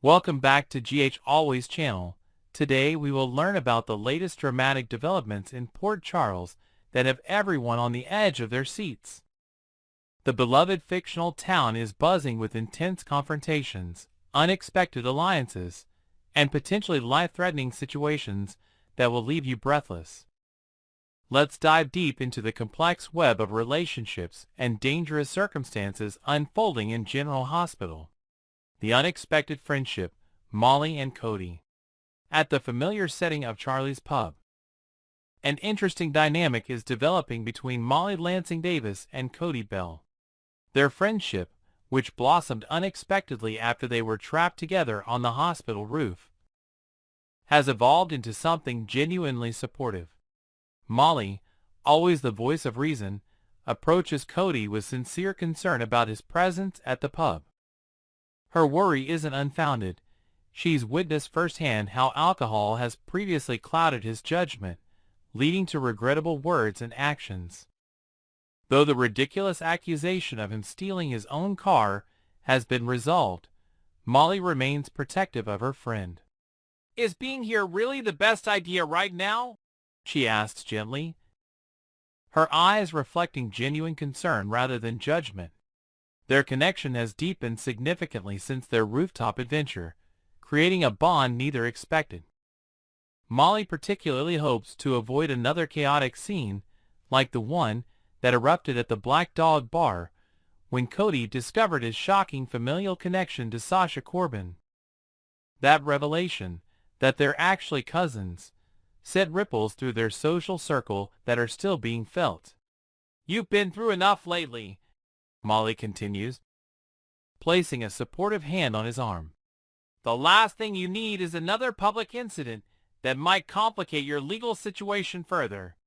Welcome back to GH Always channel. Today we will learn about the latest dramatic developments in Port Charles that have everyone on the edge of their seats. The beloved fictional town is buzzing with intense confrontations, unexpected alliances, and potentially life-threatening situations that will leave you breathless. Let's dive deep into the complex web of relationships and dangerous circumstances unfolding in General Hospital. The unexpected friendship, Molly and Cody. At the familiar setting of Charlie's Pub, an interesting dynamic is developing between Molly Lansing Davis and Cody Bell. Their friendship, which blossomed unexpectedly after they were trapped together on the hospital roof, has evolved into something genuinely supportive. Molly, always the voice of reason, approaches Cody with sincere concern about his presence at the pub. Her worry isn't unfounded. She's witnessed firsthand how alcohol has previously clouded his judgment, leading to regrettable words and actions. Though the ridiculous accusation of him stealing his own car has been resolved, Molly remains protective of her friend. "Is being here really the best idea right now?" she asks gently, her eyes reflecting genuine concern rather than judgment. Their connection has deepened significantly since their rooftop adventure, creating a bond neither expected. Molly particularly hopes to avoid another chaotic scene like the one that erupted at the Black Dog Bar when Cody discovered his shocking familial connection to Sasha Corbin. That revelation, that they're actually cousins, sent ripples through their social circle that are still being felt. "You've been through enough lately," Molly continues, placing a supportive hand on his arm. "The last thing you need is another public incident that might complicate your legal situation further."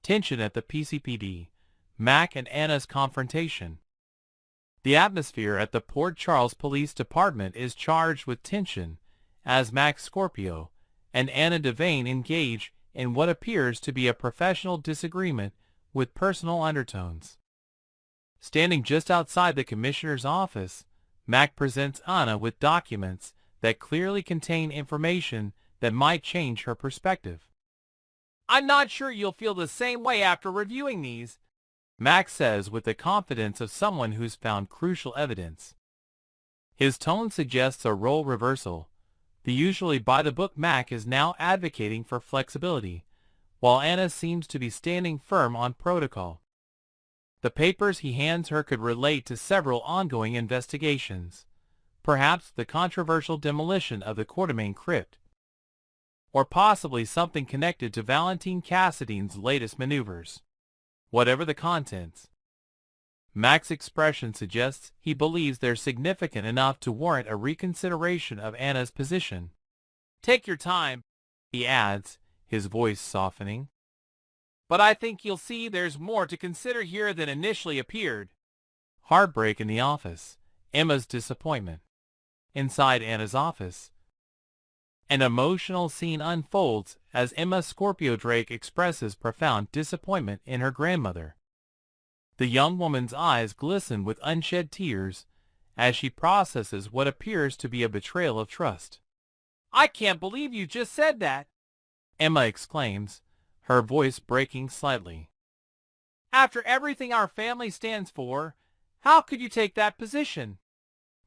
Tension at the PCPD. Mac and Anna's confrontation. The atmosphere at the Port Charles Police Department is charged with tension as Mac Scorpio and Anna Devane engage in what appears to be a professional disagreement with personal undertones. Standing just outside the commissioner's office, Mac presents Anna with documents that clearly contain information that might change her perspective. "I'm not sure you'll feel the same way after reviewing these," Mac says with the confidence of someone who's found crucial evidence. His tone suggests a role reversal. The usually by-the-book Mac is now advocating for flexibility, while Anna seems to be standing firm on protocol. The papers he hands her could relate to several ongoing investigations, perhaps the controversial demolition of the Quartermaine crypt, or possibly something connected to Valentine Cassidy's latest maneuvers. Whatever the contents, Mac's expression suggests he believes they're significant enough to warrant a reconsideration of Anna's position. "Take your time," he adds, his voice softening. "But I think you'll see there's more to consider here than initially appeared." Heartbreak in the office. Emma's disappointment. Inside Anna's office, an emotional scene unfolds as Emma Scorpio Drake expresses profound disappointment in her grandmother. The young woman's eyes glisten with unshed tears as she processes what appears to be a betrayal of trust. "I can't believe you just said that," Emma exclaims, her voice breaking slightly. "After everything our family stands for, how could you take that position?"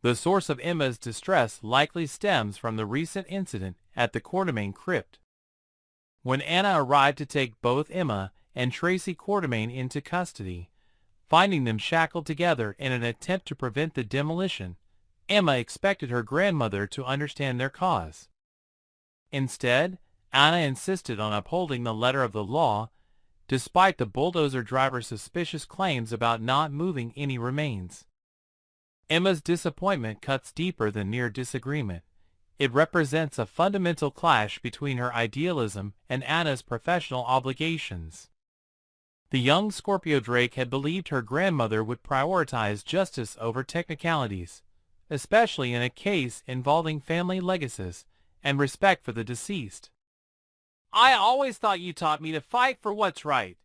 The source of Emma's distress likely stems from the recent incident at the Quartermaine crypt. When Anna arrived to take both Emma and Tracy Quartermaine into custody, finding them shackled together in an attempt to prevent the demolition, Emma expected her grandmother to understand their cause. Instead, Anna insisted on upholding the letter of the law, despite the bulldozer driver's suspicious claims about not moving any remains. Emma's disappointment cuts deeper than mere disagreement. It represents a fundamental clash between her idealism and Anna's professional obligations. The young Scorpio Drake had believed her grandmother would prioritize justice over technicalities, especially in a case involving family legacies and respect for the deceased. "I always thought you taught me to fight for what's right,"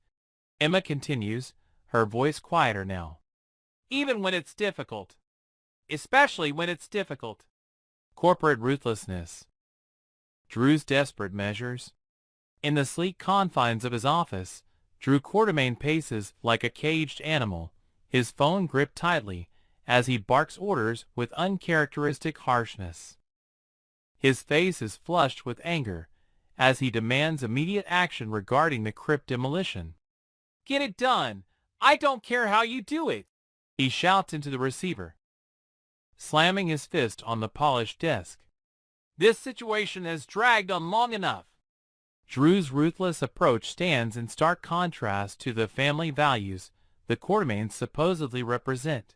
Emma continues, her voice quieter now. "Even when it's difficult. Especially when it's difficult." Corporate ruthlessness. Drew's desperate measures. In the sleek confines of his office, Drew Quartermain paces like a caged animal, his phone gripped tightly, as he barks orders with uncharacteristic harshness. His face is flushed with anger, as he demands immediate action regarding the crypt demolition. "Get it done! I don't care how you do it!" he shouts into the receiver, slamming his fist on the polished desk. "This situation has dragged on long enough." Drew's ruthless approach stands in stark contrast to the family values the Quartermains supposedly represent.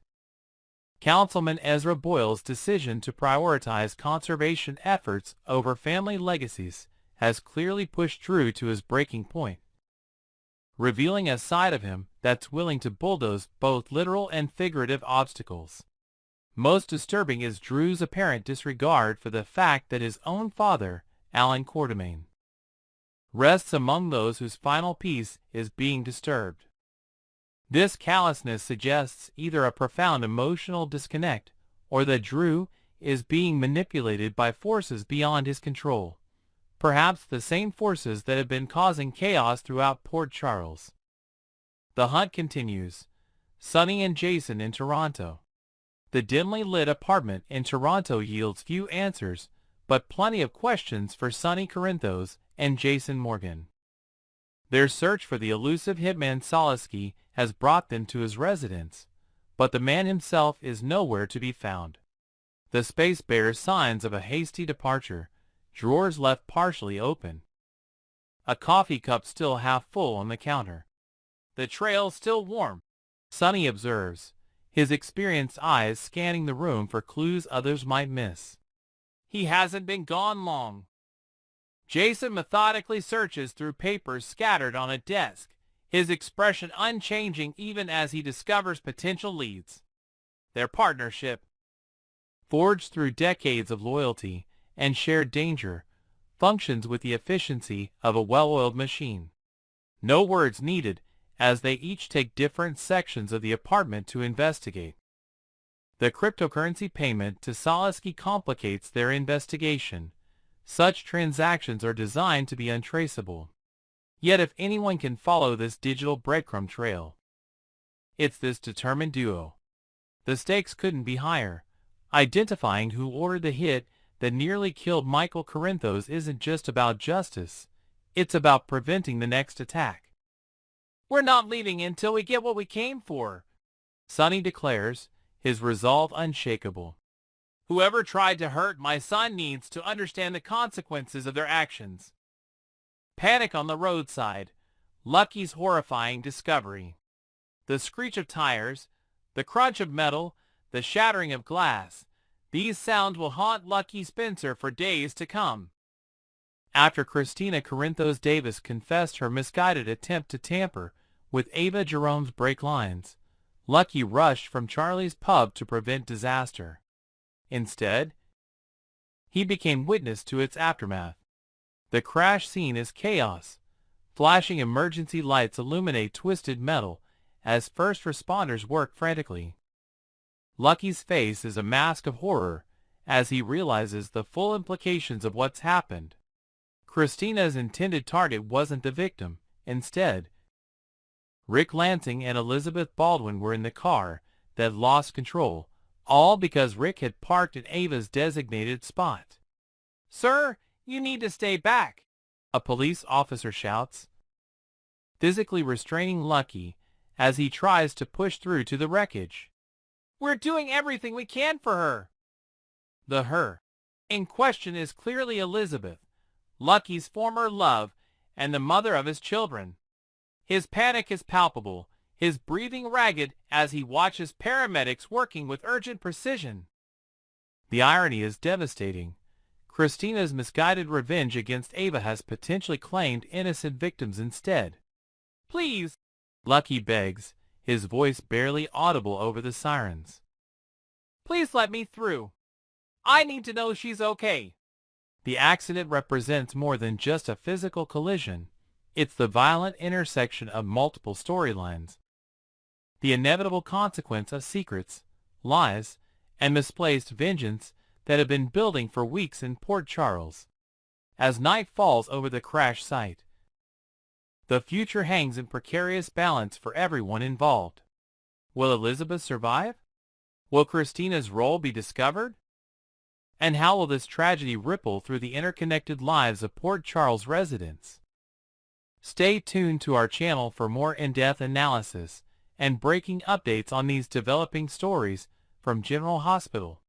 Councilman Ezra Boyle's decision to prioritize conservation efforts over family legacies has clearly pushed Drew to his breaking point, revealing a side of him that's willing to bulldoze both literal and figurative obstacles. Most disturbing is Drew's apparent disregard for the fact that his own father, Alan Quartermain, rests among those whose final peace is being disturbed. This callousness suggests either a profound emotional disconnect or that Drew is being manipulated by forces beyond his control, perhaps the same forces that have been causing chaos throughout Port Charles. The hunt continues. Sonny and Jason in Toronto. The dimly lit apartment in Toronto yields few answers, but plenty of questions for Sonny Corinthos and Jason Morgan. Their search for the elusive hitman Soliski has brought them to his residence, but the man himself is nowhere to be found. The space bears signs of a hasty departure, drawers left partially open, a coffee cup still half full on the counter. "The trail's still warm," Sonny observes, his experienced eyes scanning the room for clues others might miss. "He hasn't been gone long." Jason methodically searches through papers scattered on a desk, his expression unchanging even as he discovers potential leads. Their partnership, forged through decades of loyalty and shared danger, functions with the efficiency of a well-oiled machine. No words needed, as they each take different sections of the apartment to investigate. The cryptocurrency payment to Soliski complicates their investigation. Such transactions are designed to be untraceable. Yet if anyone can follow this digital breadcrumb trail, it's this determined duo. The stakes couldn't be higher. Identifying who ordered the hit that nearly killed Michael Corinthos isn't just about justice, it's about preventing the next attack. "We're not leaving until we get what we came for," Sonny declares, his resolve unshakable. "Whoever tried to hurt my son needs to understand the consequences of their actions." Panic on the roadside. Lucky's horrifying discovery. The screech of tires, the crunch of metal, the shattering of glass. These sounds will haunt Lucky Spencer for days to come. After Christina Corinthos Davis confessed her misguided attempt to tamper with Ava Jerome's brake lines, Lucky rushed from Charlie's pub to prevent disaster. Instead, he became witness to its aftermath. The crash scene is chaos. Flashing emergency lights illuminate twisted metal as first responders work frantically. Lucky's face is a mask of horror as he realizes the full implications of what's happened. Christina's intended target wasn't the victim. Instead, Rick Lansing and Elizabeth Baldwin were in the car that lost control, all because Rick had parked in Ava's designated spot. "Sir, you need to stay back," a police officer shouts, physically restraining Lucky as he tries to push through to the wreckage. "We're doing everything we can for her." The her in question is clearly Elizabeth, Lucky's former love and the mother of his children. His panic is palpable, his breathing ragged as he watches paramedics working with urgent precision. The irony is devastating. Christina's misguided revenge against Ava has potentially claimed innocent victims instead. "Please," Lucky begs, his voice barely audible over the sirens. "Please let me through. I need to know she's okay." The accident represents more than just a physical collision. It's the violent intersection of multiple storylines. The inevitable consequence of secrets, lies, and misplaced vengeance that have been building for weeks in Port Charles. As night falls over the crash site, the future hangs in precarious balance for everyone involved. Will Elizabeth survive? Will Christina's role be discovered? And how will this tragedy ripple through the interconnected lives of Port Charles residents? Stay tuned to our channel for more in-depth analysis and breaking updates on these developing stories from General Hospital.